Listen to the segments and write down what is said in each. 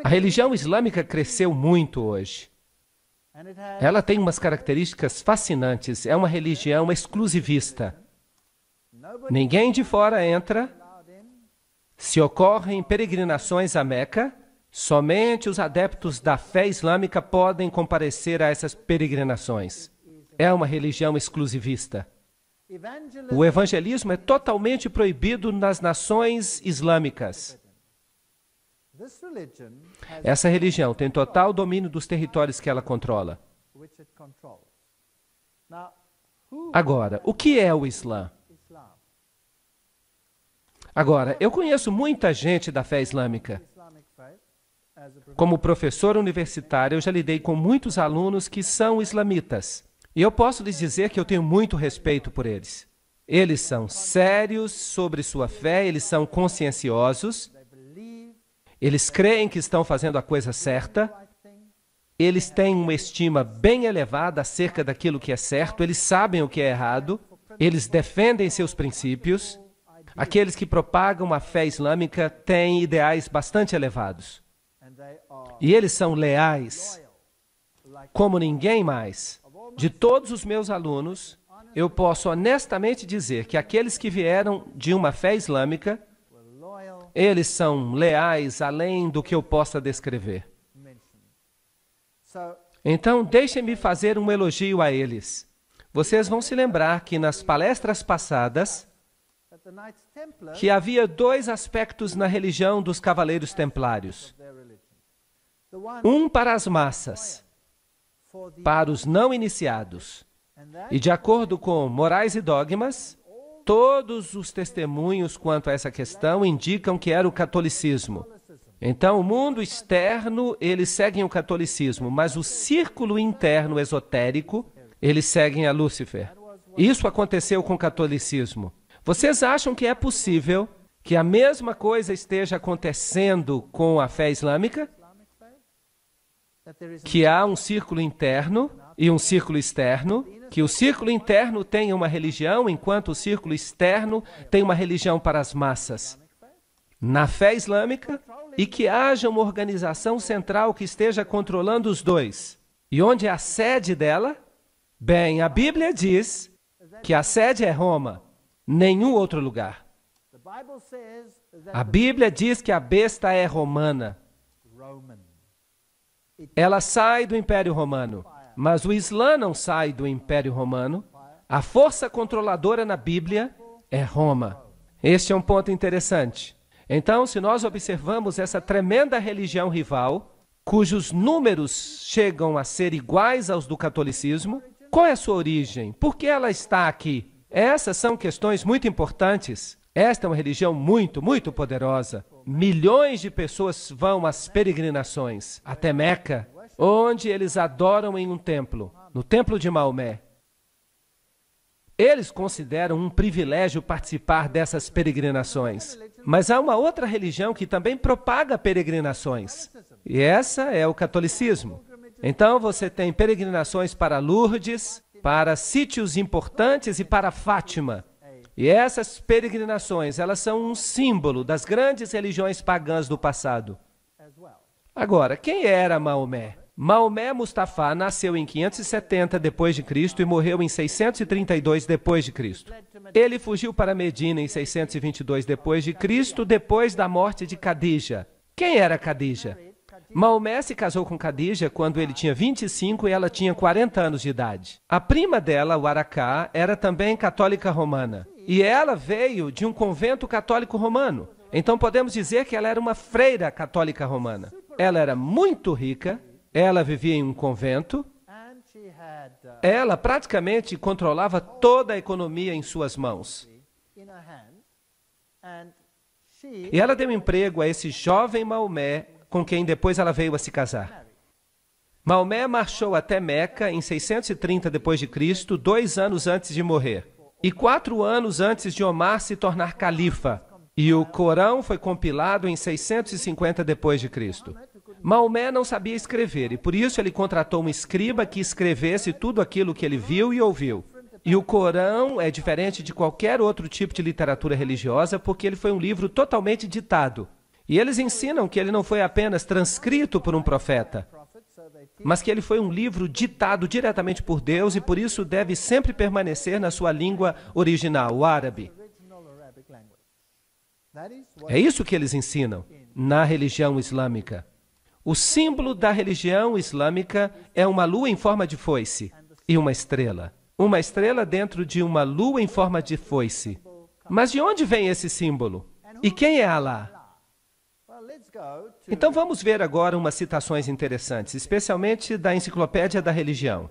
A religião islâmica cresceu muito hoje. Ela tem umas características fascinantes. É uma religião exclusivista. Ninguém de fora entra. Se ocorrem peregrinações a Meca, somente os adeptos da fé islâmica podem comparecer a essas peregrinações. É uma religião exclusivista. O evangelismo é totalmente proibido nas nações islâmicas. Essa religião tem total domínio dos territórios que ela controla. Agora, o que é o Islã? Agora, eu conheço muita gente da fé islâmica. Como professor universitário, eu já lidei com muitos alunos que são islamitas. E eu posso lhes dizer que eu tenho muito respeito por eles. Eles são sérios sobre sua fé, eles são conscienciosos, eles creem que estão fazendo a coisa certa, eles têm uma estima bem elevada acerca daquilo que é certo, eles sabem o que é errado, eles defendem seus princípios. Aqueles que propagam a fé islâmica têm ideais bastante elevados. E eles são leais, como ninguém mais. De todos os meus alunos, eu posso honestamente dizer que aqueles que vieram de uma fé islâmica, eles são leais além do que eu possa descrever. Então, deixem-me fazer um elogio a eles. Vocês vão se lembrar que nas palestras passadas, que havia dois aspectos na religião dos Cavaleiros Templários. Um para as massas, para os não iniciados. E de acordo com Morais e Dogmas, todos os testemunhos quanto a essa questão indicam que era o catolicismo. Então, o mundo externo, eles seguem o catolicismo, mas o círculo interno esotérico, eles seguem a Lúcifer. Isso aconteceu com o catolicismo. Vocês acham que é possível que a mesma coisa esteja acontecendo com a fé islâmica? Que há um círculo interno e um círculo externo, que o círculo interno tem uma religião, enquanto o círculo externo tem uma religião para as massas. Na fé islâmica, e que haja uma organização central que esteja controlando os dois. E onde é a sede dela? Bem, a Bíblia diz que a sede é Roma, nenhum outro lugar. A Bíblia diz que a besta é romana. Ela sai do Império Romano, mas o Islã não sai do Império Romano. A força controladora na Bíblia é Roma. Este é um ponto interessante. Então, se nós observamos essa tremenda religião rival, cujos números chegam a ser iguais aos do catolicismo, qual é a sua origem? Por que ela está aqui? Essas são questões muito importantes. Esta é uma religião muito, muito poderosa. Milhões de pessoas vão às peregrinações, até Meca, onde eles adoram em um templo, no templo de Maomé. Eles consideram um privilégio participar dessas peregrinações. Mas há uma outra religião que também propaga peregrinações. E essa é o catolicismo. Então você tem peregrinações para Lourdes, para sítios importantes e para Fátima. E essas peregrinações, elas são um símbolo das grandes religiões pagãs do passado. Agora, quem era Maomé? Maomé Mustafa nasceu em 570 d.C. e morreu em 632 d.C. Ele fugiu para Medina em 622 d.C., depois da morte de Khadija. Quem era Khadija? Maomé se casou com Khadija quando ele tinha 25 e ela tinha 40 anos de idade. A prima dela, Waraqá, era também católica romana. E ela veio de um convento católico romano. Então podemos dizer que ela era uma freira católica romana. Ela era muito rica. Ela vivia em um convento, ela praticamente controlava toda a economia em suas mãos. E ela deu emprego a esse jovem Maomé, com quem depois ela veio a se casar. Maomé marchou até Meca em 630 d.C., 2 anos antes de morrer, e 4 anos antes de Omar se tornar califa. E o Corão foi compilado em 650 d.C. Maomé não sabia escrever e por isso ele contratou um escriba que escrevesse tudo aquilo que ele viu e ouviu. E o Corão é diferente de qualquer outro tipo de literatura religiosa porque ele foi um livro totalmente ditado. E eles ensinam que ele não foi apenas transcrito por um profeta, mas que ele foi um livro ditado diretamente por Deus e por isso deve sempre permanecer na sua língua original, o árabe. É isso que eles ensinam na religião islâmica. O símbolo da religião islâmica é uma lua em forma de foice e uma estrela. Uma estrela dentro de uma lua em forma de foice. Mas de onde vem esse símbolo? E quem é Alá? Então vamos ver agora umas citações interessantes, especialmente da Enciclopédia da Religião.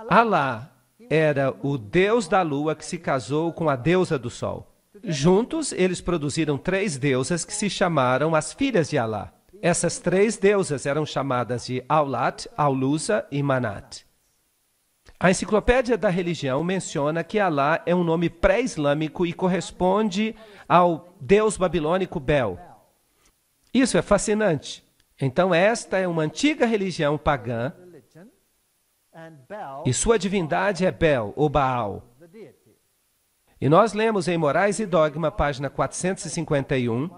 Alá era o deus da lua que se casou com a deusa do sol. Juntos, eles produziram 3 deusas que se chamaram as filhas de Alá. Essas 3 deusas eram chamadas de Aulat, Aulusa e Manat. A Enciclopédia da Religião menciona que Alá é um nome pré-islâmico e corresponde ao deus babilônico Bel. Isso é fascinante. Então, esta é uma antiga religião pagã e sua divindade é Bel, ou Baal. E nós lemos em Morais e Dogma, página 451,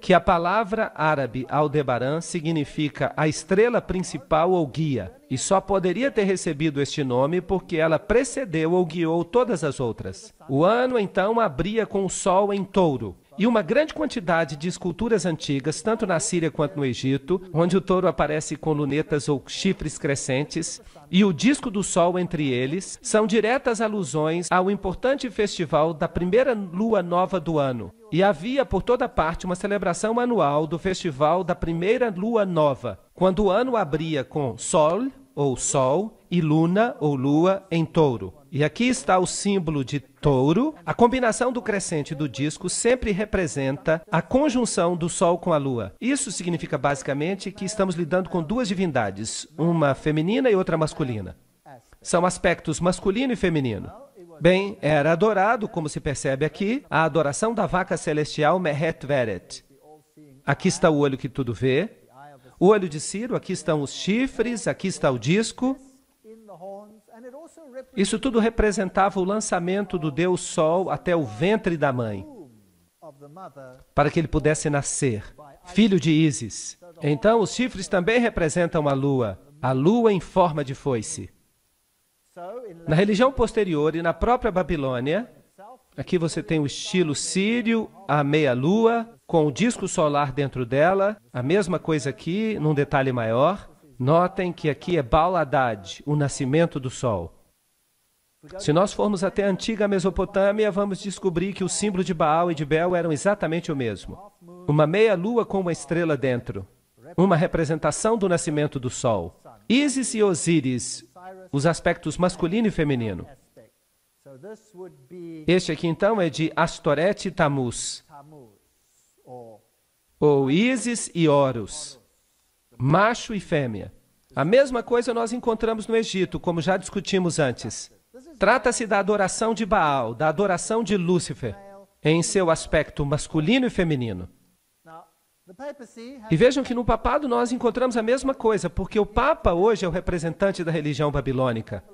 que a palavra árabe Aldebaran significa a estrela principal ou guia, e só poderia ter recebido este nome porque ela precedeu ou guiou todas as outras. O ano, então, abria com o sol em touro. E uma grande quantidade de esculturas antigas, tanto na Síria quanto no Egito, onde o touro aparece com lunetas ou chifres crescentes, e o disco do sol entre eles, são diretas alusões ao importante festival da primeira lua nova do ano. E havia por toda parte uma celebração anual do festival da primeira lua nova, quando o ano abria com sol, ou sol, e luna, ou lua, em touro. E aqui está o símbolo de touro. A combinação do crescente do disco sempre representa a conjunção do sol com a lua. Isso significa basicamente que estamos lidando com 2 divindades, uma feminina e outra masculina. São aspectos masculino e feminino. Bem, era adorado, como se percebe aqui, a adoração da vaca celestial Mehet Veret. Aqui está o olho que tudo vê. O olho de Ciro, aqui estão os chifres, aqui está o disco. Isso tudo representava o lançamento do Deus Sol até o ventre da mãe, para que ele pudesse nascer, filho de Ísis. Então, os chifres também representam a lua em forma de foice. Na religião posterior e na própria Babilônia, aqui você tem o estilo sírio, a meia-lua, com o disco solar dentro dela, a mesma coisa aqui, num detalhe maior. Notem que aqui é Baal Hadad, o nascimento do sol. Se nós formos até a antiga Mesopotâmia, vamos descobrir que o símbolo de Baal e de Bel eram exatamente o mesmo. Uma meia-lua com uma estrela dentro, uma representação do nascimento do sol. Ísis e Osíris, os aspectos masculino e feminino. Este aqui, então, é de Astoret e Tamuz, ou Ísis e Horus, macho e fêmea. A mesma coisa nós encontramos no Egito, como já discutimos antes. Trata-se da adoração de Baal, da adoração de Lúcifer, em seu aspecto masculino e feminino. E vejam que no papado nós encontramos a mesma coisa, porque o Papa hoje é o representante da religião babilônica.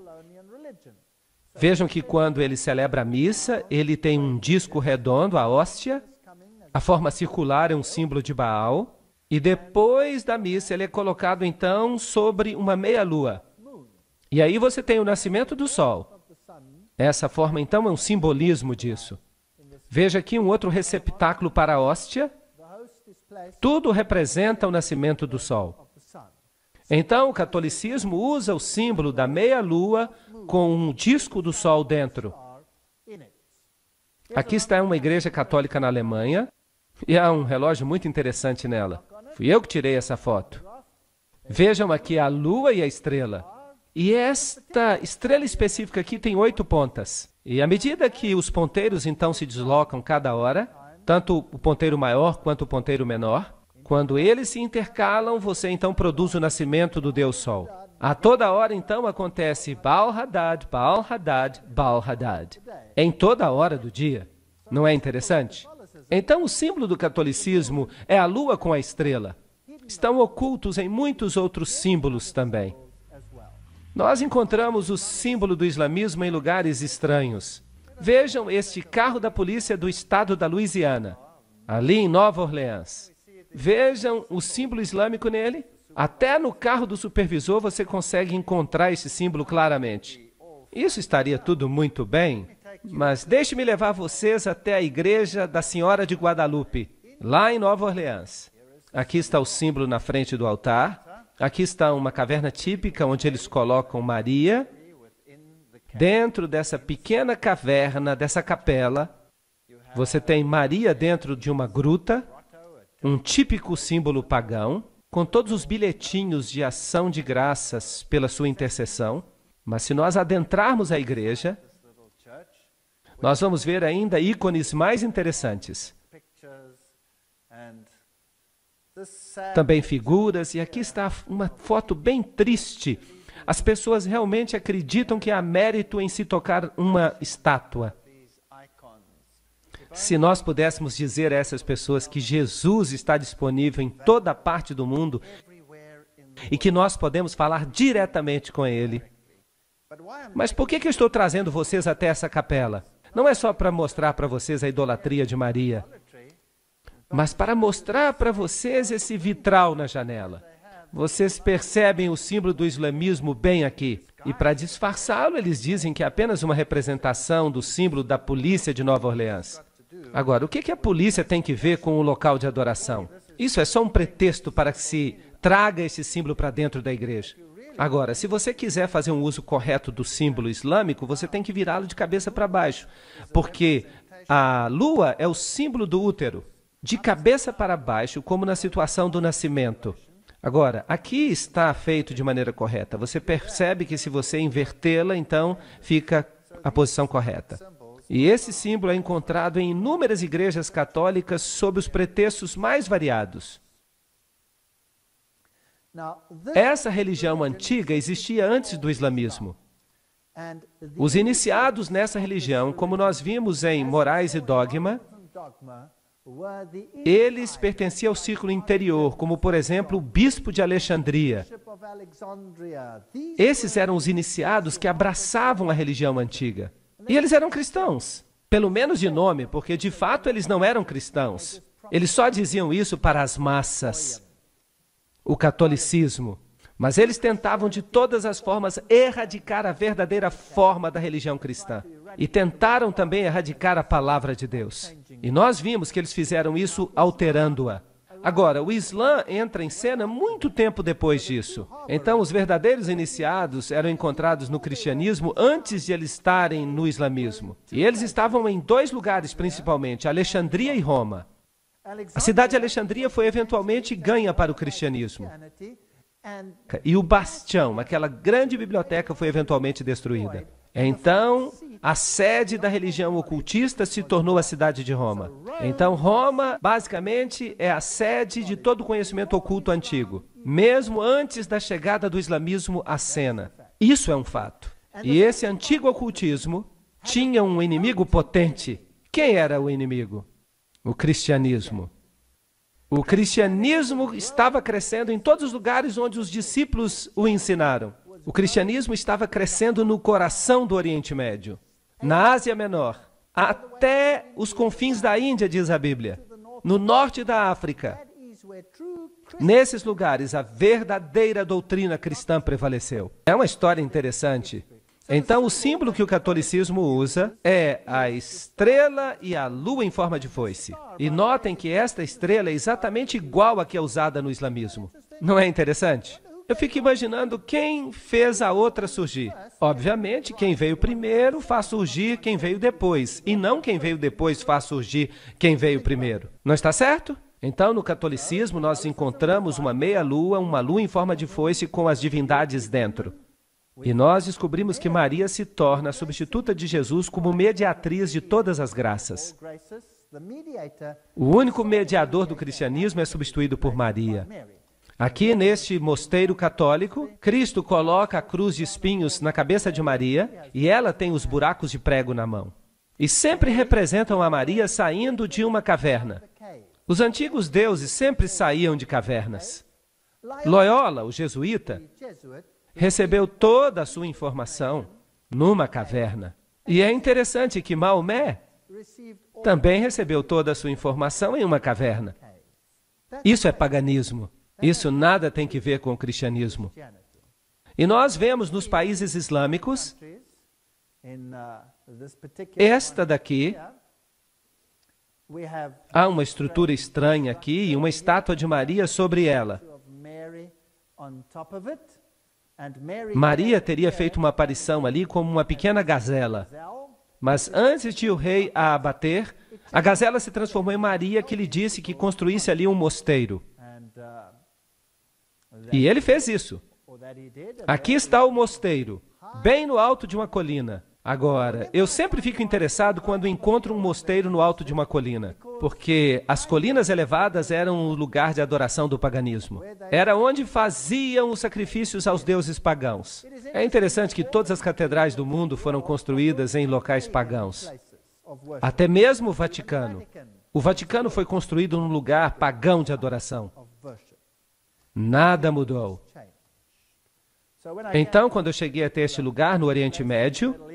Vejam que quando ele celebra a missa, ele tem um disco redondo, a hóstia, a forma circular é um símbolo de Baal, e depois da missa ele é colocado então sobre uma meia-lua. E aí você tem o nascimento do sol. Essa forma então é um simbolismo disso. Veja aqui um outro receptáculo para a hóstia. Tudo representa o nascimento do sol. Então o catolicismo usa o símbolo da meia-lua com um disco do sol dentro. Aqui está uma igreja católica na Alemanha e há um relógio muito interessante nela. Fui eu que tirei essa foto. Vejam aqui a lua e a estrela. E esta estrela específica aqui tem 8 pontas. E à medida que os ponteiros então se deslocam cada hora, tanto o ponteiro maior quanto o ponteiro menor, quando eles se intercalam, você então produz o nascimento do Deus Sol. A toda hora então acontece Baal Hadad, Baal Hadad, Baal Hadad. Em toda hora do dia. Não é interessante? Então o símbolo do catolicismo é a lua com a estrela. Estão ocultos em muitos outros símbolos também. Nós encontramos o símbolo do islamismo em lugares estranhos. Vejam este carro da polícia do estado da Louisiana. ali em Nova Orleans. Vejam o símbolo islâmico nele. Até no carro do supervisor você consegue encontrar esse símbolo claramente. Isso estaria tudo muito bem, mas deixe-me levar vocês até a igreja da Senhora de Guadalupe, lá em Nova Orleans. Aqui está o símbolo na frente do altar. Aqui está uma caverna típica onde eles colocam Maria. Dentro dessa pequena caverna, dessa capela, você tem Maria dentro de uma gruta, um típico símbolo pagão, com todos os bilhetinhos de ação de graças pela sua intercessão. Mas se nós adentrarmos a igreja, nós vamos ver ainda ícones mais interessantes. Também figuras, e aqui está uma foto bem triste. As pessoas realmente acreditam que há mérito em se tocar uma estátua. Se nós pudéssemos dizer a essas pessoas que Jesus está disponível em toda parte do mundo e que nós podemos falar diretamente com Ele. Mas por que eu estou trazendo vocês até essa capela? Não é só para mostrar para vocês a idolatria de Maria, mas para mostrar para vocês esse vitral na janela. Vocês percebem o símbolo do islamismo bem aqui. E para disfarçá-lo, eles dizem que é apenas uma representação do símbolo da polícia de Nova Orleans. Agora, o que a polícia tem que ver com o local de adoração? Isso é só um pretexto para que se traga esse símbolo para dentro da igreja. Agora, se você quiser fazer um uso correto do símbolo islâmico, você tem que virá-lo de cabeça para baixo, porque a lua é o símbolo do útero, de cabeça para baixo, como na situação do nascimento. Agora, aqui está feito de maneira correta. Você percebe que se você invertê-la, então fica a posição correta. E esse símbolo é encontrado em inúmeras igrejas católicas sob os pretextos mais variados. Essa religião antiga existia antes do islamismo. Os iniciados nessa religião, como nós vimos em Morais e Dogma, eles pertenciam ao círculo interior, como, por exemplo, o bispo de Alexandria. Esses eram os iniciados que abraçavam a religião antiga. E eles eram cristãos, pelo menos de nome, porque de fato eles não eram cristãos. Eles só diziam isso para as massas, o catolicismo. Mas eles tentavam de todas as formas erradicar a verdadeira forma da religião cristã. E tentaram também erradicar a palavra de Deus. E nós vimos que eles fizeram isso alterando-a. Agora, o Islã entra em cena muito tempo depois disso. Então, os verdadeiros iniciados eram encontrados no cristianismo antes de eles estarem no islamismo. E eles estavam em dois lugares, principalmente, Alexandria e Roma. A cidade de Alexandria foi eventualmente ganha para o cristianismo. E o bastião, aquela grande biblioteca, foi eventualmente destruída. Então, a sede da religião ocultista se tornou a cidade de Roma. Então, Roma, basicamente, é a sede de todo o conhecimento oculto antigo, mesmo antes da chegada do islamismo à cena. Isso é um fato. E esse antigo ocultismo tinha um inimigo potente. Quem era o inimigo? O cristianismo. O cristianismo estava crescendo em todos os lugares onde os discípulos o ensinaram. O cristianismo estava crescendo no coração do Oriente Médio, na Ásia Menor, até os confins da Índia, diz a Bíblia, no norte da África. Nesses lugares, a verdadeira doutrina cristã prevaleceu. É uma história interessante. Então, o símbolo que o catolicismo usa é a estrela e a lua em forma de foice. E notem que esta estrela é exatamente igual à que é usada no islamismo. Não é interessante? Eu fico imaginando quem fez a outra surgir. Obviamente, quem veio primeiro faz surgir quem veio depois, e não quem veio depois faz surgir quem veio primeiro. Não está certo? Então, no catolicismo, nós encontramos uma meia-lua, uma lua em forma de foice com as divindades dentro. E nós descobrimos que Maria se torna a substituta de Jesus como mediatriz de todas as graças. O único mediador do cristianismo é substituído por Maria. Aqui, neste mosteiro católico, Cristo coloca a cruz de espinhos na cabeça de Maria e ela tem os buracos de prego na mão. E sempre representam a Maria saindo de uma caverna. Os antigos deuses sempre saíam de cavernas. Loyola, o jesuíta, recebeu toda a sua informação numa caverna. E é interessante que Maomé também recebeu toda a sua informação em uma caverna. Isso é paganismo. Isso nada tem que ver com o cristianismo. E nós vemos nos países islâmicos, esta daqui, há uma estrutura estranha aqui e uma estátua de Maria sobre ela. Maria teria feito uma aparição ali como uma pequena gazela. Mas antes de o rei a abater, a gazela se transformou em Maria, que lhe disse que construísse ali um mosteiro. E ele fez isso. Aqui está o mosteiro, bem no alto de uma colina. Agora, eu sempre fico interessado quando encontro um mosteiro no alto de uma colina, porque as colinas elevadas eram o lugar de adoração do paganismo. Era onde faziam os sacrifícios aos deuses pagãos. É interessante que todas as catedrais do mundo foram construídas em locais pagãos. Até mesmo o Vaticano. O Vaticano foi construído num lugar pagão de adoração. Nada mudou. Então, quando eu cheguei até este lugar, no Oriente Médio,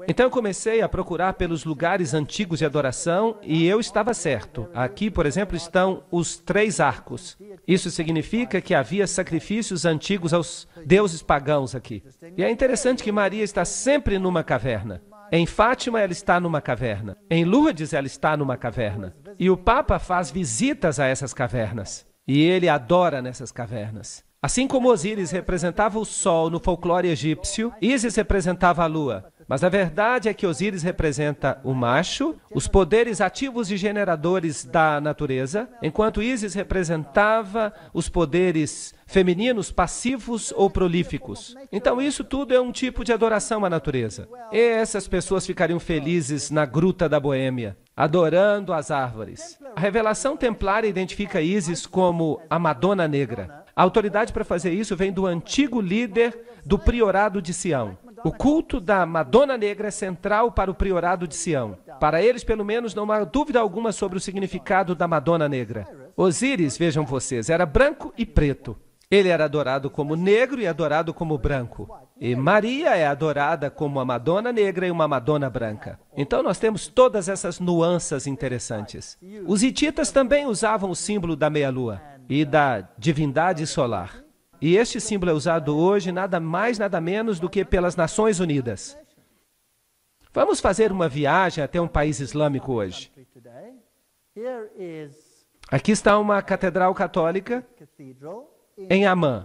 então eu comecei a procurar pelos lugares antigos de adoração e eu estava certo. Aqui, por exemplo, estão os 3 arcos. Isso significa que havia sacrifícios antigos aos deuses pagãos aqui. E é interessante que Maria está sempre numa caverna. Em Fátima, ela está numa caverna. Em Lourdes, ela está numa caverna. E o Papa faz visitas a essas cavernas. E ele adora nessas cavernas. Assim como Osíris representava o sol no folclore egípcio, Ísis representava a lua. Mas a verdade é que Osíris representa o macho, os poderes ativos e generadores da natureza, enquanto Ísis representava os poderes femininos passivos ou prolíficos. Então isso tudo é um tipo de adoração à natureza. E essas pessoas ficariam felizes na Gruta da Boêmia, adorando as árvores. A revelação templária identifica Ísis como a Madonna Negra. A autoridade para fazer isso vem do antigo líder do priorado de Sião. O culto da Madonna Negra é central para o priorado de Sião. Para eles, pelo menos, não há dúvida alguma sobre o significado da Madonna Negra. Osíris, vejam vocês, era branco e preto. Ele era adorado como negro e adorado como branco. E Maria é adorada como uma Madonna Negra e uma Madonna branca. Então nós temos todas essas nuances interessantes. Os hititas também usavam o símbolo da meia-lua e da divindade solar. E este símbolo é usado hoje nada mais, nada menos do que pelas Nações Unidas. Vamos fazer uma viagem até um país islâmico hoje. Aqui está uma catedral católica em Amman.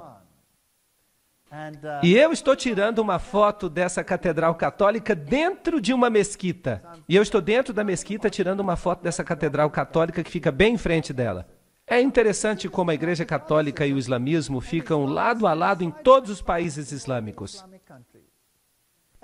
E eu estou tirando uma foto dessa catedral católica dentro de uma mesquita. E eu estou dentro da mesquita tirando uma foto dessa catedral católica que fica bem em frente dela. É interessante como a Igreja Católica e o islamismo ficam lado a lado em todos os países islâmicos.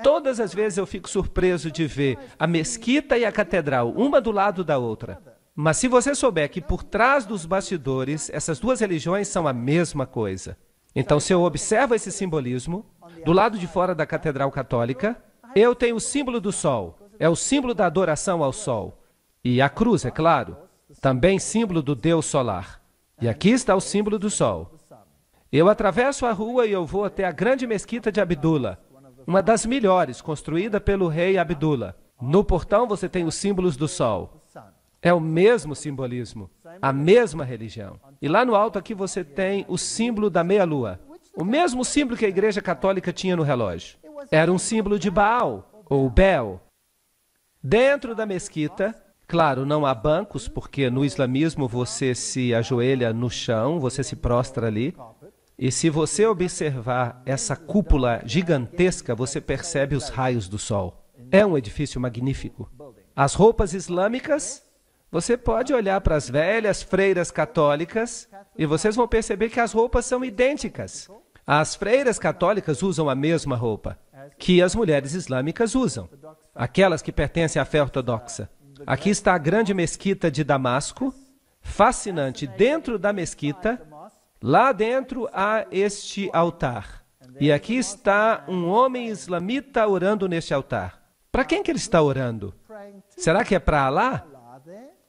Todas as vezes eu fico surpreso de ver a mesquita e a catedral, uma do lado da outra. Mas se você souber que por trás dos bastidores, essas duas religiões são a mesma coisa. Então, se eu observo esse simbolismo, do lado de fora da Catedral Católica, eu tenho o símbolo do sol. É o símbolo da adoração ao sol. E a cruz, é claro, também símbolo do Deus solar. E aqui está o símbolo do sol. Eu atravesso a rua e eu vou até a grande mesquita de Abdullah, uma das melhores, construída pelo rei Abdullah. No portão você tem os símbolos do sol. É o mesmo simbolismo, a mesma religião. E lá no alto aqui você tem o símbolo da meia-lua. O mesmo símbolo que a Igreja Católica tinha no relógio. Era um símbolo de Baal, ou Bel. Dentro da mesquita, claro, não há bancos, porque no islamismo você se ajoelha no chão, você se prostra ali. E se você observar essa cúpula gigantesca, você percebe os raios do sol. É um edifício magnífico. As roupas islâmicas, você pode olhar para as velhas freiras católicas e vocês vão perceber que as roupas são idênticas. As freiras católicas usam a mesma roupa que as mulheres islâmicas usam, aquelas que pertencem à fé ortodoxa. Aqui está a grande mesquita de Damasco, fascinante. Dentro da mesquita, lá dentro há este altar. E aqui está um homem islamita orando neste altar. Para quem que ele está orando? Será que é para Alá?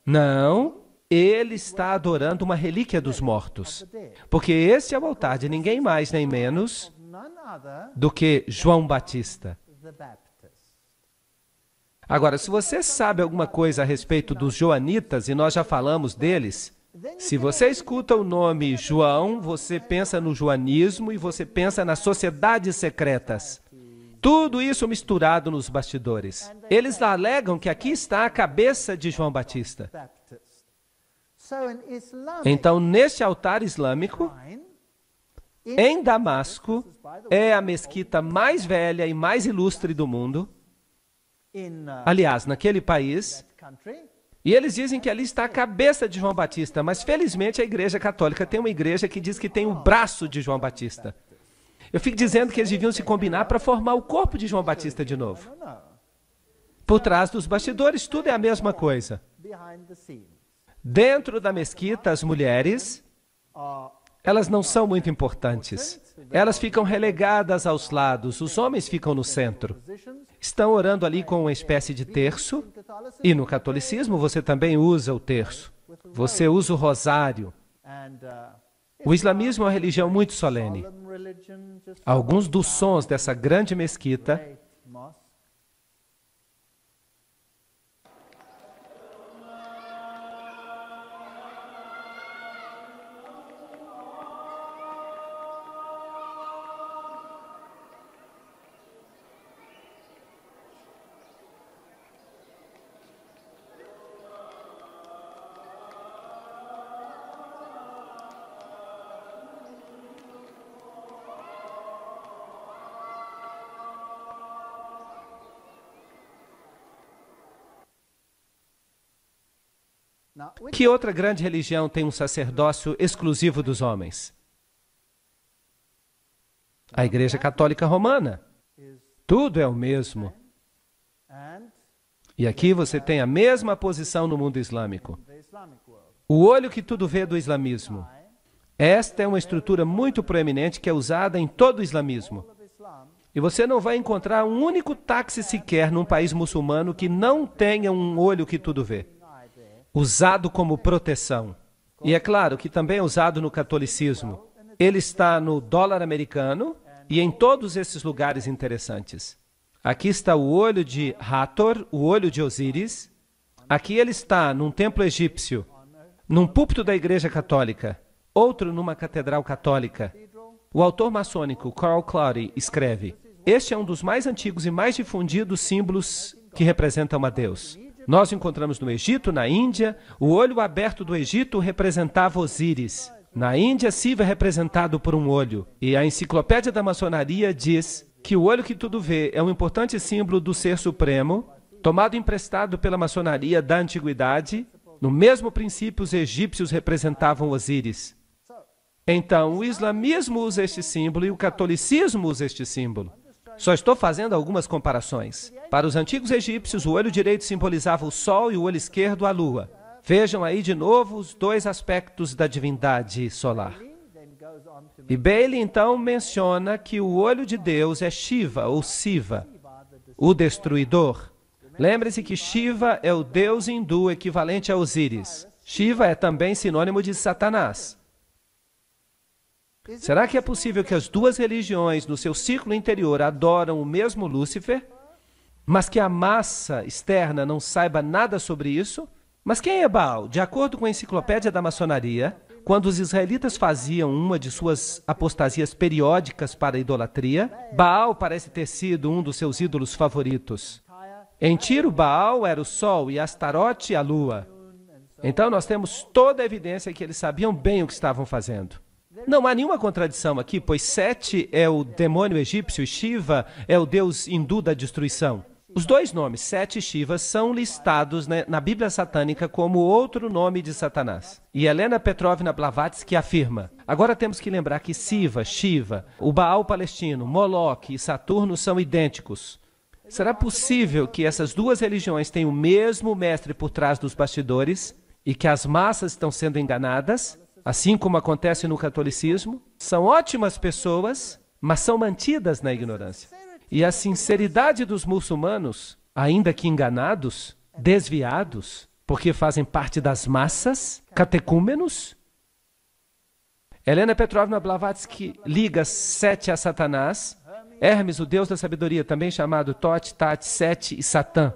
Não, ele está adorando uma relíquia dos mortos. Porque este é o altar de ninguém mais nem menos do que João Batista. Agora, se você sabe alguma coisa a respeito dos joanitas, e nós já falamos deles, se você escuta o nome João, você pensa no joanismo e você pensa nas sociedades secretas. Tudo isso misturado nos bastidores. Eles alegam que aqui está a cabeça de João Batista. Então, neste altar islâmico, em Damasco, é a mesquita mais velha e mais ilustre do mundo. Aliás, naquele país, e eles dizem que ali está a cabeça de João Batista, mas felizmente a Igreja Católica tem uma igreja que diz que tem o braço de João Batista. Eu fico dizendo que eles deviam se combinar para formar o corpo de João Batista de novo. Por trás dos bastidores, tudo é a mesma coisa. Dentro da mesquita, as mulheres, elas não são muito importantes. Elas ficam relegadas aos lados, os homens ficam no centro. Estão orando ali com uma espécie de terço, e no catolicismo você também usa o terço. Você usa o rosário. O islamismo é uma religião muito solene. Alguns dos sons dessa grande mesquita Que outra grande religião tem um sacerdócio exclusivo dos homens? A Igreja Católica Romana. Tudo é o mesmo. E aqui você tem a mesma posição no mundo islâmico. O olho que tudo vê do islamismo. Esta é uma estrutura muito proeminente que é usada em todo o islamismo. E você não vai encontrar um único táxi sequer num país muçulmano que não tenha um olho que tudo vê. Usado como proteção. E é claro que também é usado no catolicismo. Ele está no dólar americano e em todos esses lugares interessantes. Aqui está o olho de Hathor, o olho de Osíris. Aqui ele está num templo egípcio, num púlpito da Igreja Católica, outro numa catedral católica. O autor maçônico Carl Clary escreve: este é um dos mais antigos e mais difundidos símbolos que representam a Deus. Nós encontramos no Egito, na Índia, o olho aberto do Egito representava Osíris. Na Índia, Shiva é representado por um olho. E a enciclopédia da maçonaria diz que o olho que tudo vê é um importante símbolo do Ser Supremo, tomado emprestado pela maçonaria da antiguidade. No mesmo princípio, os egípcios representavam Osíris. Então, o islamismo usa este símbolo e o catolicismo usa este símbolo. Só estou fazendo algumas comparações. Para os antigos egípcios, o olho direito simbolizava o sol e o olho esquerdo a lua. Vejam aí de novo os dois aspectos da divindade solar. E Bailey então menciona que o olho de Deus é Shiva ou Siva, o destruidor. Lembre-se que Shiva é o deus hindu equivalente a Osíris. Shiva é também sinônimo de Satanás. Será que é possível que as duas religiões, no seu círculo interior, adoram o mesmo Lúcifer, mas que a massa externa não saiba nada sobre isso? Mas quem é Baal? De acordo com a enciclopédia da maçonaria, quando os israelitas faziam uma de suas apostasias periódicas para a idolatria, Baal parece ter sido um dos seus ídolos favoritos. Em Tiro, Baal era o sol e Astarote a lua. Então nós temos toda a evidência que eles sabiam bem o que estavam fazendo. Não há nenhuma contradição aqui, pois Sete é o demônio egípcio e Shiva é o deus hindu da destruição. Os dois nomes, Sete e Shiva, são listados na Bíblia satânica como outro nome de Satanás. E Helena Petrovna Blavatsky afirma: agora temos que lembrar que Siva, Shiva, o Baal palestino, Moloque e Saturno são idênticos. Será possível que essas duas religiões tenham o mesmo mestre por trás dos bastidores e que as massas estão sendo enganadas? Assim como acontece no catolicismo, são ótimas pessoas, mas são mantidas na ignorância. E a sinceridade dos muçulmanos, ainda que enganados, desviados, porque fazem parte das massas, catecúmenos. Helena Petrovna Blavatsky liga Sete a Satanás, Hermes, o deus da sabedoria, também chamado Tote, Tate, Sete e Satã.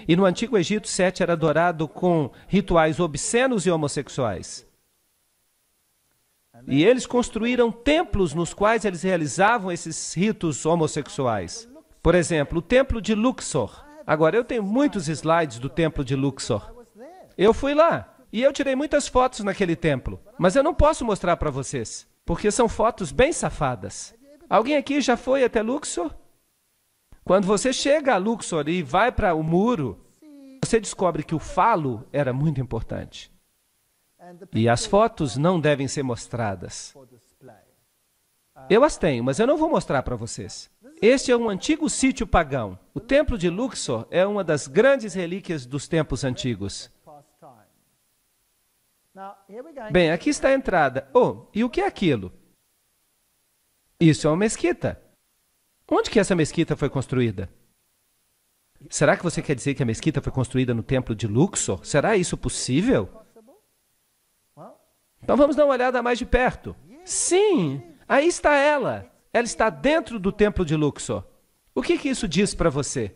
E no Antigo Egito, Sete era adorado com rituais obscenos e homossexuais. E eles construíram templos nos quais eles realizavam esses ritos homossexuais. Por exemplo, o templo de Luxor. Agora, eu tenho muitos slides do templo de Luxor. Eu fui lá e eu tirei muitas fotos naquele templo. Mas eu não posso mostrar para vocês, porque são fotos bem safadas. Alguém aqui já foi até Luxor? Quando você chega a Luxor e vai para o muro, você descobre que o falo era muito importante. E as fotos não devem ser mostradas. Eu as tenho, mas eu não vou mostrar para vocês. Este é um antigo sítio pagão. O templo de Luxor é uma das grandes relíquias dos tempos antigos. Bem, aqui está a entrada. Oh, e o que é aquilo? Isso é uma mesquita. Onde que essa mesquita foi construída? Será que você quer dizer que a mesquita foi construída no templo de Luxor? Será isso possível? Então vamos dar uma olhada mais de perto. Sim, aí está ela. Ela está dentro do templo de Luxor. O que isso diz para você?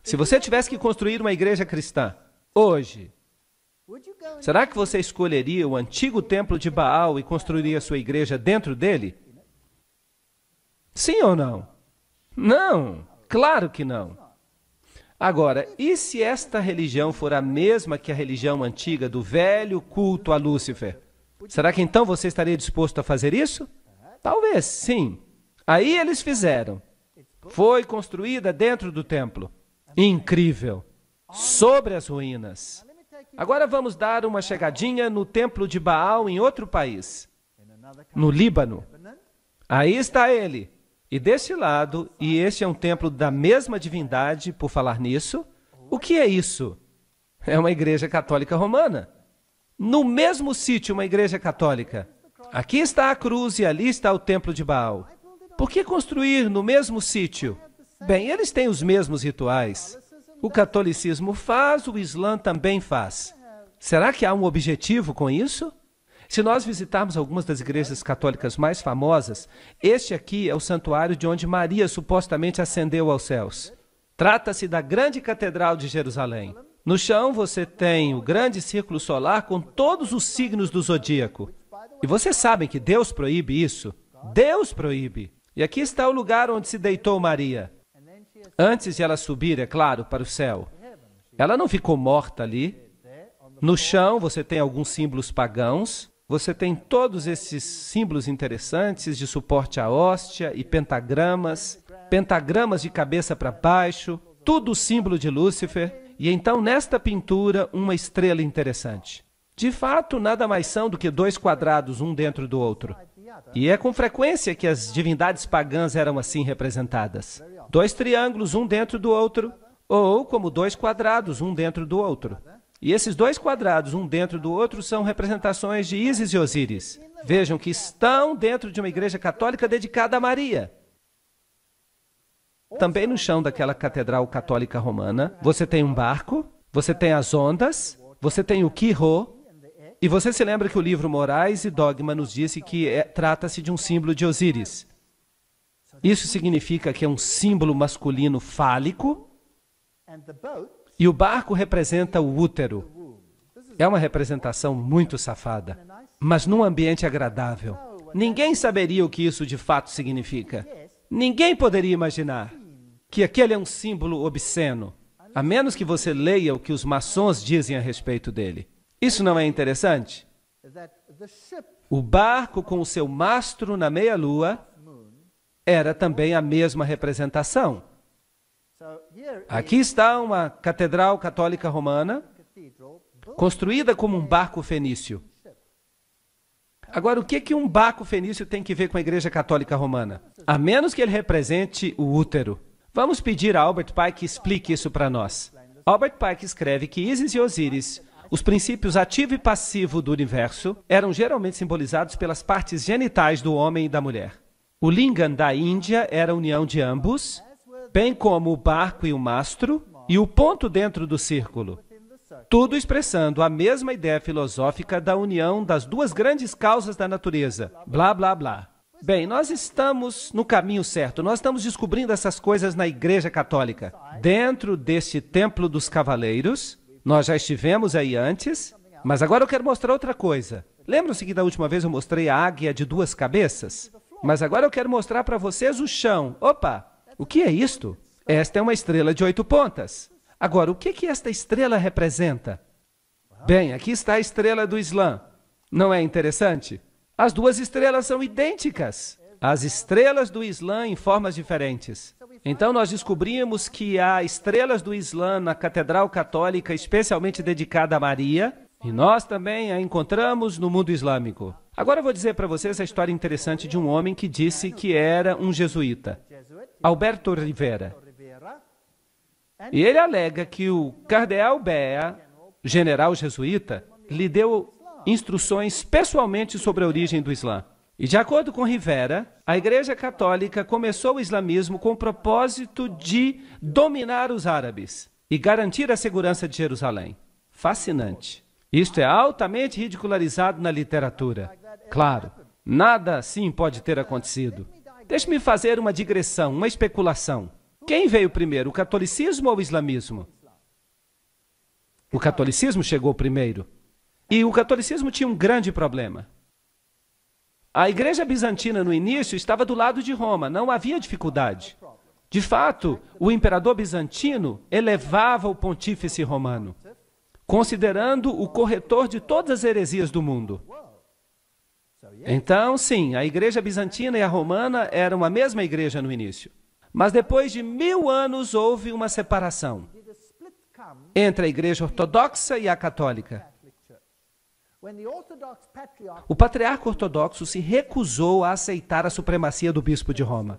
Se você tivesse que construir uma igreja cristã hoje, será que você escolheria o antigo templo de Baal e construiria sua igreja dentro dele? Sim ou não? Não, claro que não. Agora, e se esta religião for a mesma que a religião antiga do velho culto a Lúcifer? Será que então você estaria disposto a fazer isso? Talvez, sim. Aí eles fizeram. Foi construída dentro do templo. Incrível. Sobre as ruínas. Agora vamos dar uma chegadinha no templo de Baal em outro país. No Líbano. Aí está ele. E deste lado, e este é um templo da mesma divindade, por falar nisso, o que é isso? É uma igreja católica romana. No mesmo sítio, uma igreja católica. Aqui está a cruz e ali está o templo de Baal. Por que construir no mesmo sítio? Bem, eles têm os mesmos rituais. O catolicismo faz, o Islã também faz. Será que há um objetivo com isso? Se nós visitarmos algumas das igrejas católicas mais famosas, este aqui é o santuário de onde Maria supostamente ascendeu aos céus. Trata-se da grande catedral de Jerusalém. No chão você tem o grande círculo solar com todos os signos do zodíaco. E vocês sabem que Deus proíbe isso? Deus proíbe. E aqui está o lugar onde se deitou Maria. Antes de ela subir, é claro, para o céu. Ela não ficou morta ali. No chão você tem alguns símbolos pagãos. Você tem todos esses símbolos interessantes de suporte à hóstia e pentagramas de cabeça para baixo, tudo símbolo de Lúcifer. E então, nesta pintura, uma estrela interessante. De fato, nada mais são do que dois quadrados, um dentro do outro. E é com frequência que as divindades pagãs eram assim representadas. Dois triângulos, um dentro do outro, ou como dois quadrados, um dentro do outro. E esses dois quadrados, um dentro do outro, são representações de Ísis e Osíris. Vejam que estão dentro de uma igreja católica dedicada a Maria. Também no chão daquela catedral católica romana, você tem um barco, você tem as ondas, você tem o Quirô, e você se lembra que o livro Morais e Dogma nos disse que trata-se de um símbolo de Osíris. Isso significa que é um símbolo masculino fálico, e o barco representa o útero. É uma representação muito safada, mas num ambiente agradável. Ninguém saberia o que isso de fato significa. Ninguém poderia imaginar que aquele é um símbolo obsceno, a menos que você leia o que os maçons dizem a respeito dele. Isso não é interessante? O barco com o seu mastro na meia-lua era também a mesma representação. Aqui está uma catedral católica romana, construída como um barco fenício. Agora, o que um barco fenício tem que ver com a Igreja Católica Romana? A menos que ele represente o útero. Vamos pedir a Albert Pike que explique isso para nós. Albert Pike escreve que Ísis e Osíris, os princípios ativo e passivo do universo, eram geralmente simbolizados pelas partes genitais do homem e da mulher. O lingam da Índia era a união de ambos, bem como o barco e o mastro, e o ponto dentro do círculo. Tudo expressando a mesma ideia filosófica da união das duas grandes causas da natureza. Blá, blá, blá. Bem, nós estamos no caminho certo. Nós estamos descobrindo essas coisas na Igreja Católica. Dentro deste Templo dos Cavaleiros, nós já estivemos aí antes, mas agora eu quero mostrar outra coisa. Lembram-se que da última vez eu mostrei a águia de 2 cabeças? Mas agora eu quero mostrar para vocês o chão. Opa! O que é isto? Esta é uma estrela de 8 pontas. Agora, o que esta estrela representa? Bem, aqui está a estrela do Islã. Não é interessante? As 2 estrelas são idênticas. As estrelas do Islã em formas diferentes. Então, nós descobrimos que há estrelas do Islã na Catedral Católica especialmente dedicada a Maria, e nós também a encontramos no mundo islâmico. Agora eu vou dizer para vocês a história interessante de um homem que disse que era um jesuíta, Alberto Rivera. E ele alega que o cardeal Bea, general jesuíta, lhe deu instruções pessoalmente sobre a origem do Islã. E de acordo com Rivera, a Igreja Católica começou o islamismo com o propósito de dominar os árabes e garantir a segurança de Jerusalém. Fascinante. Isto é altamente ridicularizado na literatura. Claro, nada assim pode ter acontecido. Deixe-me fazer uma digressão, uma especulação. Quem veio primeiro, o catolicismo ou o islamismo? O catolicismo chegou primeiro. E o catolicismo tinha um grande problema. A Igreja Bizantina, no início, estava do lado de Roma, não havia dificuldade. De fato, o imperador bizantino elevava o pontífice romano, considerando o corretor de todas as heresias do mundo. Então, sim, a Igreja Bizantina e a Romana eram a mesma igreja no início. Mas depois de 1000 anos houve uma separação entre a Igreja Ortodoxa e a Católica. O patriarca ortodoxo se recusou a aceitar a supremacia do bispo de Roma.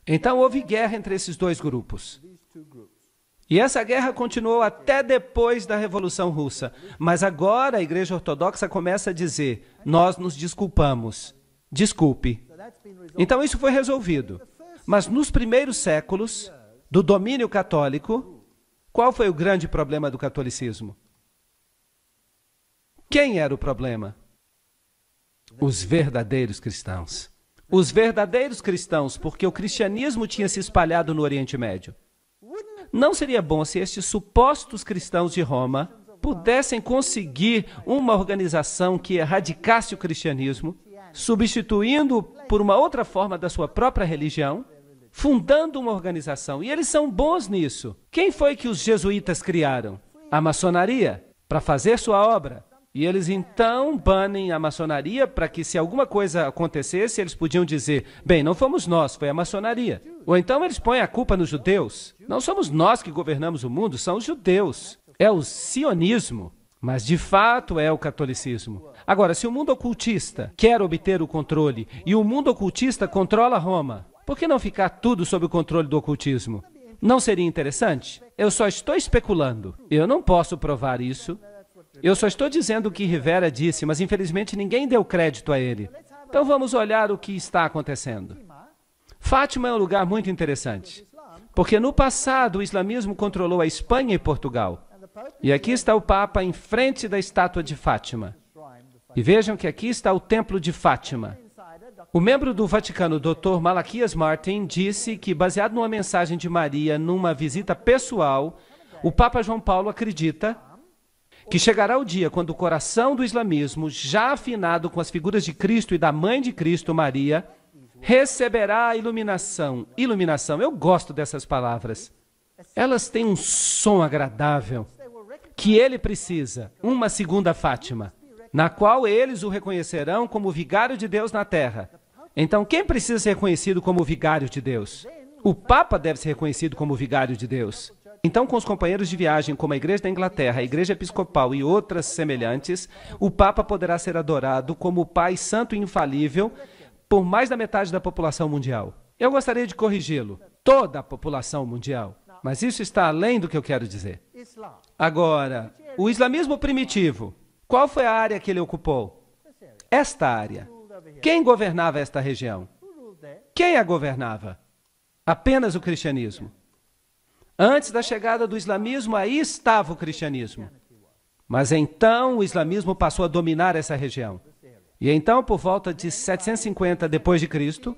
Então houve guerra entre esses 2 grupos. E essa guerra continuou até depois da Revolução Russa. Mas agora a Igreja Ortodoxa começa a dizer: nós nos desculpamos. Desculpe. Então isso foi resolvido. Mas nos primeiros séculos do domínio católico, qual foi o grande problema do catolicismo? Quem era o problema? Os verdadeiros cristãos. Os verdadeiros cristãos, porque o cristianismo tinha se espalhado no Oriente Médio. Não seria bom se estes supostos cristãos de Roma pudessem conseguir uma organização que erradicasse o cristianismo, substituindo por uma outra forma da sua própria religião, fundando uma organização. E eles são bons nisso. Quem foi que os jesuítas criaram? A maçonaria, para fazer sua obra. E eles então banem a maçonaria para que, se alguma coisa acontecesse, eles podiam dizer: bem, não fomos nós, foi a maçonaria. Ou então eles põem a culpa nos judeus. Não somos nós que governamos o mundo, são os judeus. É o sionismo, mas de fato é o catolicismo. Agora, se o mundo ocultista quer obter o controle e o mundo ocultista controla Roma, por que não ficar tudo sob o controle do ocultismo? Não seria interessante? Eu só estou especulando. Eu não posso provar isso. Eu só estou dizendo o que Rivera disse, mas infelizmente ninguém deu crédito a ele. Então vamos olhar o que está acontecendo. Fátima é um lugar muito interessante, porque no passado o islamismo controlou a Espanha e Portugal. E aqui está o Papa em frente da estátua de Fátima. E vejam que aqui está o Templo de Fátima. O membro do Vaticano, Dr. Malaquias Martin, disse que, baseado numa mensagem de Maria numa visita pessoal, o Papa João Paulo acredita que chegará o dia quando o coração do islamismo, já afinado com as figuras de Cristo e da mãe de Cristo, Maria, receberá a iluminação. Iluminação, eu gosto dessas palavras. Elas têm um som agradável que ele precisa, uma segunda Fátima, na qual eles o reconhecerão como vigário de Deus na terra. Então, quem precisa ser reconhecido como vigário de Deus? O Papa deve ser reconhecido como vigário de Deus. Então, com os companheiros de viagem, como a Igreja da Inglaterra, a Igreja Episcopal e outras semelhantes, o Papa poderá ser adorado como o Pai Santo e Infalível por mais da metade da população mundial. Eu gostaria de corrigi-lo. Toda a população mundial. Mas isso está além do que eu quero dizer. Agora, o islamismo primitivo, qual foi a área que ele ocupou? Esta área. Quem governava esta região? Quem a governava? Apenas o cristianismo. Antes da chegada do islamismo, aí estava o cristianismo. Mas então o islamismo passou a dominar essa região. E então, por volta de 750 depois de Cristo,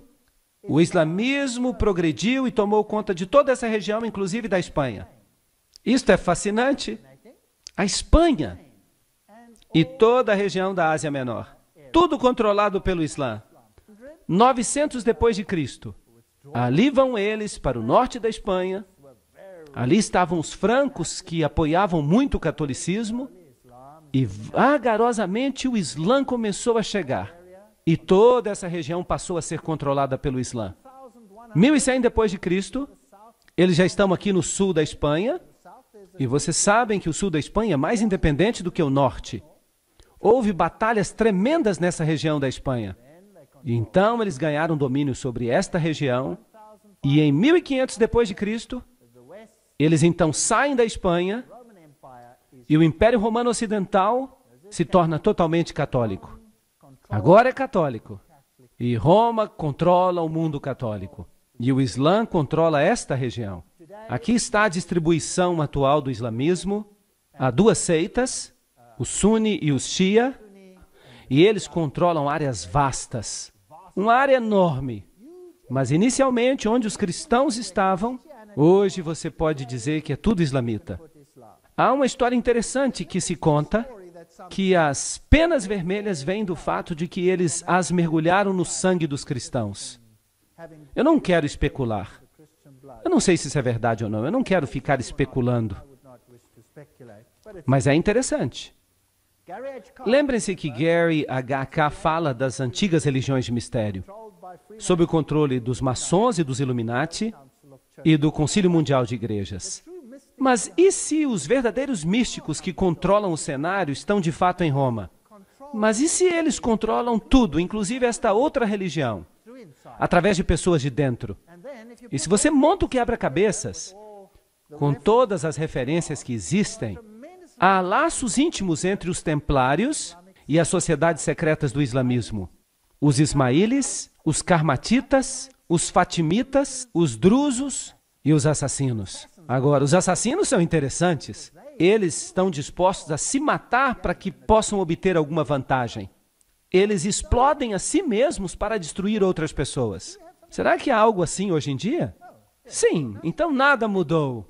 o islamismo progrediu e tomou conta de toda essa região, inclusive da Espanha. Isto é fascinante. A Espanha e toda a região da Ásia Menor, tudo controlado pelo Islã. 900 depois de Cristo. Ali vão eles para o norte da Espanha. Ali estavam os francos, que apoiavam muito o catolicismo, e vagarosamente o Islã começou a chegar. E toda essa região passou a ser controlada pelo Islã. 1100 depois de Cristo, eles já estão aqui no sul da Espanha, e vocês sabem que o sul da Espanha é mais independente do que o norte. Houve batalhas tremendas nessa região da Espanha. E então eles ganharam domínio sobre esta região, e em 1500 depois de Cristo, eles então saem da Espanha, e o Império Romano Ocidental se torna totalmente católico. Agora é católico. E Roma controla o mundo católico. E o Islã controla esta região. Aqui está a distribuição atual do islamismo. Há duas seitas, o Sunni e o Shia, e eles controlam áreas vastas. Uma área enorme. Mas inicialmente, onde os cristãos estavam, hoje você pode dizer que é tudo islamita. Há uma história interessante que se conta, que as penas vermelhas vêm do fato de que eles as mergulharam no sangue dos cristãos. Eu não quero especular. Eu não sei se isso é verdade ou não. Eu não quero ficar especulando. Mas é interessante. Lembrem-se que Gary H.K. fala das antigas religiões de mistério, sob o controle dos maçons e dos Illuminati e do Concílio Mundial de Igrejas. Mas e se os verdadeiros místicos que controlam o cenário estão de fato em Roma? Mas e se eles controlam tudo, inclusive esta outra religião, através de pessoas de dentro? E se você monta o quebra-cabeças, com todas as referências que existem, há laços íntimos entre os templários e as sociedades secretas do islamismo. Os ismaílis, os karmatitas, os fatimitas, os drusos e os assassinos. Agora, os assassinos são interessantes. Eles estão dispostos a se matar para que possam obter alguma vantagem. Eles explodem a si mesmos para destruir outras pessoas. Será que há algo assim hoje em dia? Sim, então nada mudou.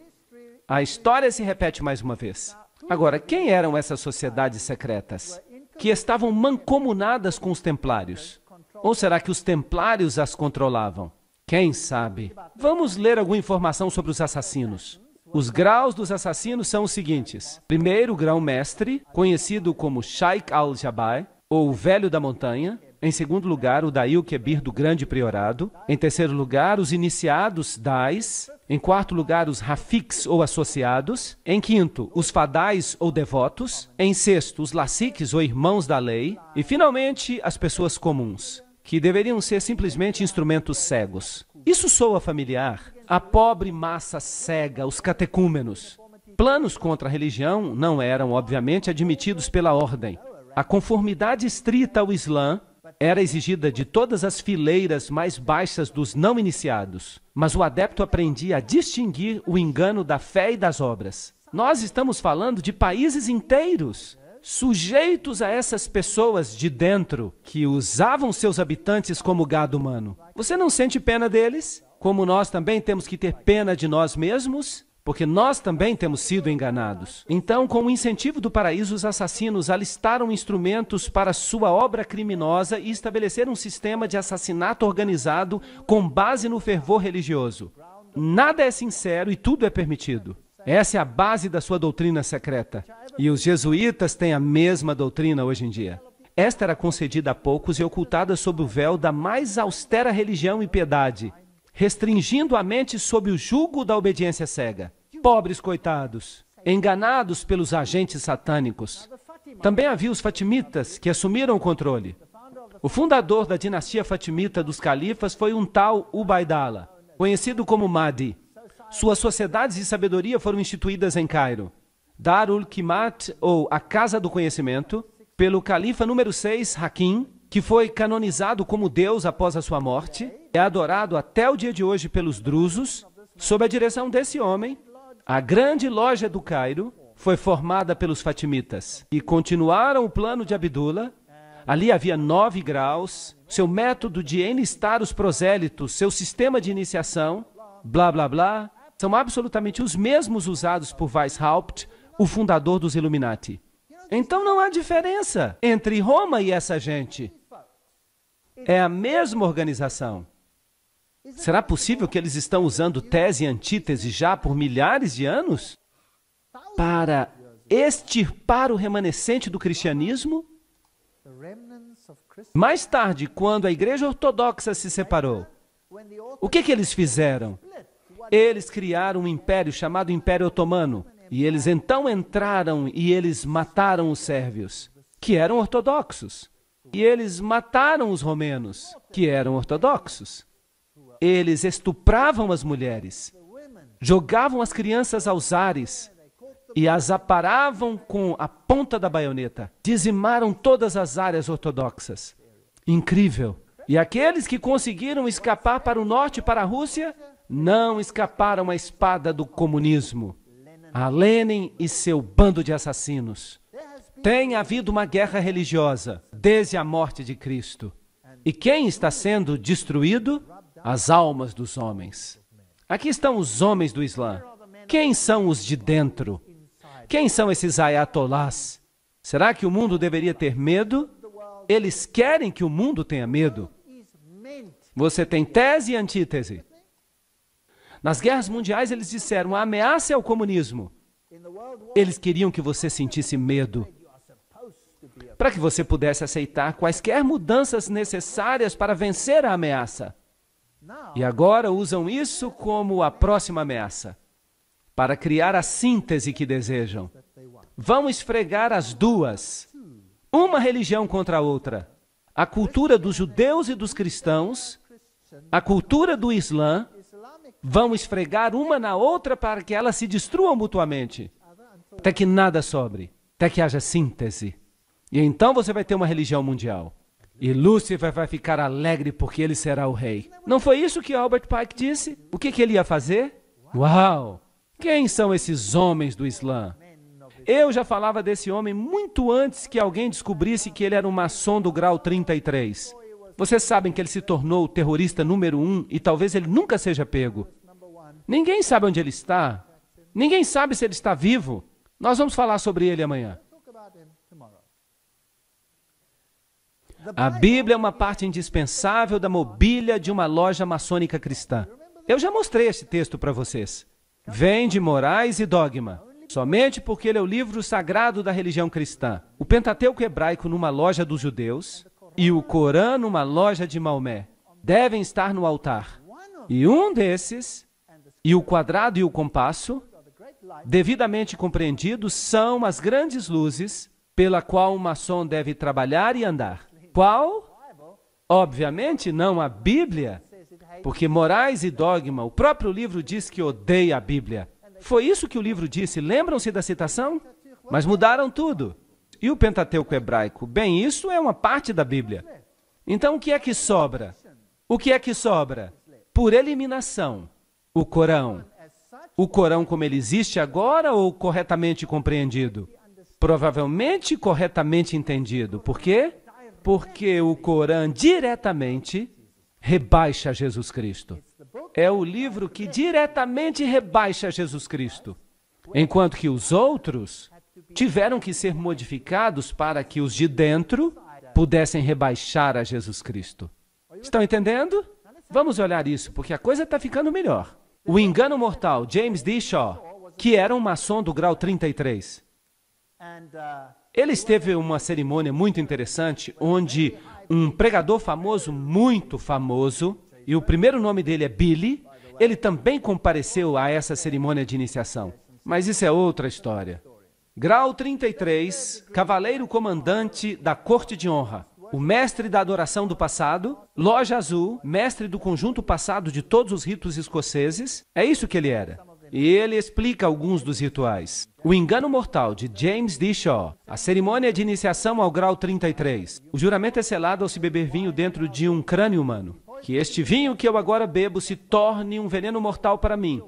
A história se repete mais uma vez. Agora, quem eram essas sociedades secretas que estavam mancomunadas com os templários? Ou será que os templários as controlavam? Quem sabe? Vamos ler alguma informação sobre os assassinos. Os graus dos assassinos são os seguintes. Primeiro, o grão-mestre, conhecido como Sheikh al-Jabai, ou o Velho da Montanha. Em segundo lugar, o Daí Kebir do Grande Priorado. Em terceiro lugar, os iniciados Dais. Em quarto lugar, os Rafiks ou associados. Em quinto, os Fadais ou devotos. Em sexto, os Lassiques ou irmãos da lei. E, finalmente, as pessoas comuns, que deveriam ser simplesmente instrumentos cegos. Isso soa familiar? A pobre massa cega, os catecúmenos. Planos contra a religião não eram, obviamente, admitidos pela ordem. A conformidade estrita ao Islã era exigida de todas as fileiras mais baixas dos não iniciados, mas o adepto aprendia a distinguir o engano da fé e das obras. Nós estamos falando de países inteiros, sujeitos a essas pessoas de dentro, que usavam seus habitantes como gado humano. Você não sente pena deles? Como nós também temos que ter pena de nós mesmos? Porque nós também temos sido enganados. Então, com o incentivo do paraíso, os assassinos alistaram instrumentos para sua obra criminosa e estabeleceram um sistema de assassinato organizado com base no fervor religioso. Nada é sincero e tudo é permitido. Essa é a base da sua doutrina secreta. E os jesuítas têm a mesma doutrina hoje em dia. Esta era concedida a poucos e ocultada sob o véu da mais austera religião e piedade, restringindo a mente sob o jugo da obediência cega. Pobres coitados, enganados pelos agentes satânicos. Também havia os fatimitas, que assumiram o controle. O fundador da dinastia fatimita dos califas foi um tal Ubaidallah, conhecido como Mahdi. Suas sociedades de sabedoria foram instituídas em Cairo. Darul Kimat, ou a Casa do Conhecimento, pelo califa número 6, Hakim, que foi canonizado como Deus após a sua morte, é adorado até o dia de hoje pelos drusos. Sob a direção desse homem, a grande loja do Cairo foi formada pelos fatimitas, e continuaram o plano de Abdullah Ali havia 9 graus, seu método de enlistar os prosélitos, seu sistema de iniciação, blá, blá, blá, são absolutamente os mesmos usados por Weishaupt, o fundador dos Illuminati. Então não há diferença entre Roma e essa gente. É a mesma organização. Será possível que eles estão usando tese e antítese já por milhares de anos? Para extirpar o remanescente do cristianismo? Mais tarde, quando a Igreja Ortodoxa se separou, o que eles fizeram? Eles criaram um império chamado Império Otomano. E eles então entraram e eles mataram os sérvios, que eram ortodoxos. E eles mataram os romenos, que eram ortodoxos. Eles estupravam as mulheres, jogavam as crianças aos ares e as aparavam com a ponta da baioneta. Dizimaram todas as áreas ortodoxas. Incrível. E aqueles que conseguiram escapar para o norte, para a Rússia, não escaparam à espada do comunismo. A Lenin e seu bando de assassinos. Tem havido uma guerra religiosa desde a morte de Cristo. E quem está sendo destruído? As almas dos homens. Aqui estão os homens do Islã. Quem são os de dentro? Quem são esses ayatolás? Será que o mundo deveria ter medo? Eles querem que o mundo tenha medo. Você tem tese e antítese. Nas guerras mundiais, eles disseram, a ameaça é o comunismo. Eles queriam que você sentisse medo, para que você pudesse aceitar quaisquer mudanças necessárias para vencer a ameaça. E agora usam isso como a próxima ameaça, para criar a síntese que desejam. Vão esfregar as duas, uma religião contra a outra. A cultura dos judeus e dos cristãos, a cultura do Islã, vão esfregar uma na outra para que elas se destruam mutuamente, até que nada sobre, até que haja síntese. E então você vai ter uma religião mundial. E Lúcifer vai ficar alegre porque ele será o rei. Não foi isso que Albert Pike disse? O que ele ia fazer? Uau! Quem são esses homens do Islã? Eu já falava desse homem muito antes que alguém descobrisse que ele era um maçom do grau 33. Vocês sabem que ele se tornou o terrorista número 1 e talvez ele nunca seja pego. Ninguém sabe onde ele está. Ninguém sabe se ele está vivo. Nós vamos falar sobre ele amanhã. A Bíblia é uma parte indispensável da mobília de uma loja maçônica cristã. Eu já mostrei esse texto para vocês. Vem de Morais e Dogma, somente porque ele é o livro sagrado da religião cristã. O Pentateuco hebraico numa loja dos judeus e o Corão numa loja de Maomé devem estar no altar. E um desses, e o quadrado e o compasso, devidamente compreendidos, são as grandes luzes pela qual um maçom deve trabalhar e andar. Qual? Obviamente não a Bíblia, porque Morais e Dogma, o próprio livro diz que odeia a Bíblia. Foi isso que o livro disse, lembram-se da citação? Mas mudaram tudo. E o Pentateuco hebraico? Bem, isso é uma parte da Bíblia. Então o que é que sobra? O que é que sobra? Por eliminação, o Corão. O Corão como ele existe agora ou corretamente compreendido? Provavelmente corretamente entendido. Por quê? Porque o Corão diretamente rebaixa Jesus Cristo. É o livro que diretamente rebaixa Jesus Cristo. Enquanto que os outros tiveram que ser modificados para que os de dentro pudessem rebaixar a Jesus Cristo. Estão entendendo? Vamos olhar isso, porque a coisa está ficando melhor. O engano mortal, James D. Shaw, que era um maçom do grau 33. Ele esteve em uma cerimônia muito interessante, onde um pregador famoso, muito famoso, e o primeiro nome dele é Billy, ele também compareceu a essa cerimônia de iniciação. Mas isso é outra história. Grau 33, cavaleiro comandante da corte de honra, o mestre da adoração do passado, loja azul, mestre do conjunto passado de todos os ritos escoceses, é isso que ele era. E ele explica alguns dos rituais. O engano mortal, de James D. Shaw. A cerimônia de iniciação ao grau 33. O juramento é selado ao se beber vinho dentro de um crânio humano. Que este vinho que eu agora bebo se torne um veneno mortal para mim,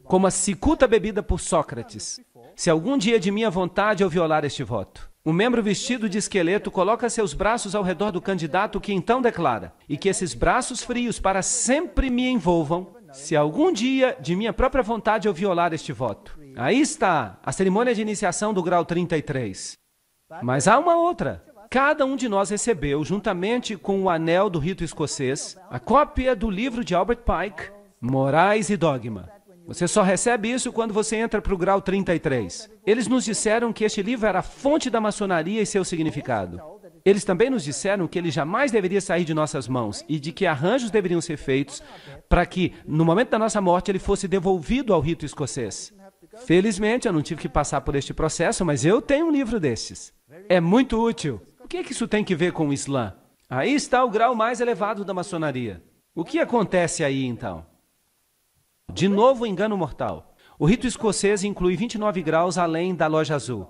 como a cicuta bebida por Sócrates, se algum dia de minha vontade eu violar este voto. Um membro vestido de esqueleto coloca seus braços ao redor do candidato, que então declara: e que esses braços frios para sempre me envolvam, se algum dia, de minha própria vontade, eu violar este voto. Aí está a cerimônia de iniciação do grau 33. Mas há uma outra. Cada um de nós recebeu, juntamente com o anel do rito escocês, a cópia do livro de Albert Pike, Morais e Dogma. Você só recebe isso quando você entra para o grau 33. Eles nos disseram que este livro era a fonte da maçonaria e seu significado. Eles também nos disseram que ele jamais deveria sair de nossas mãos e de que arranjos deveriam ser feitos para que, no momento da nossa morte, ele fosse devolvido ao rito escocês. Felizmente, eu não tive que passar por este processo, mas eu tenho um livro destes. É muito útil. O que é que isso tem que ver com o Islã? Aí está o grau mais elevado da maçonaria. O que acontece aí, então? De novo, o engano mortal. O rito escocês inclui 29 graus além da loja azul,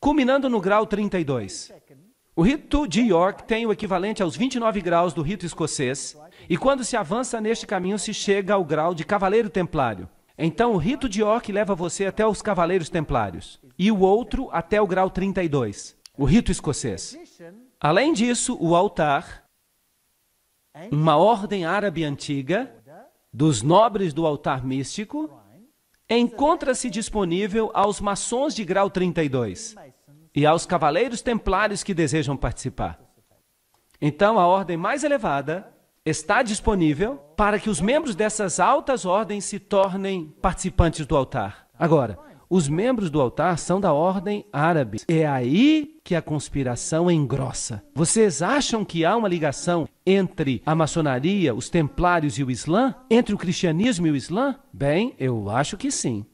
culminando no grau 32. O rito de York tem o equivalente aos 29 graus do rito escocês, e quando se avança neste caminho, se chega ao grau de cavaleiro templário. Então, o rito de York leva você até os cavaleiros templários, e o outro até o grau 32, o rito escocês. Além disso, o altar, uma ordem árabe antiga, dos nobres do altar místico, encontra-se disponível aos maçons de grau 32 e aos cavaleiros templários que desejam participar. Então, a ordem mais elevada está disponível para que os membros dessas altas ordens se tornem participantes do altar. Agora, os membros do altar são da ordem árabe. É aí que a conspiração engrossa. Vocês acham que há uma ligação entre a maçonaria, os templários e o Islã? Entre o cristianismo e o Islã? Bem, eu acho que sim.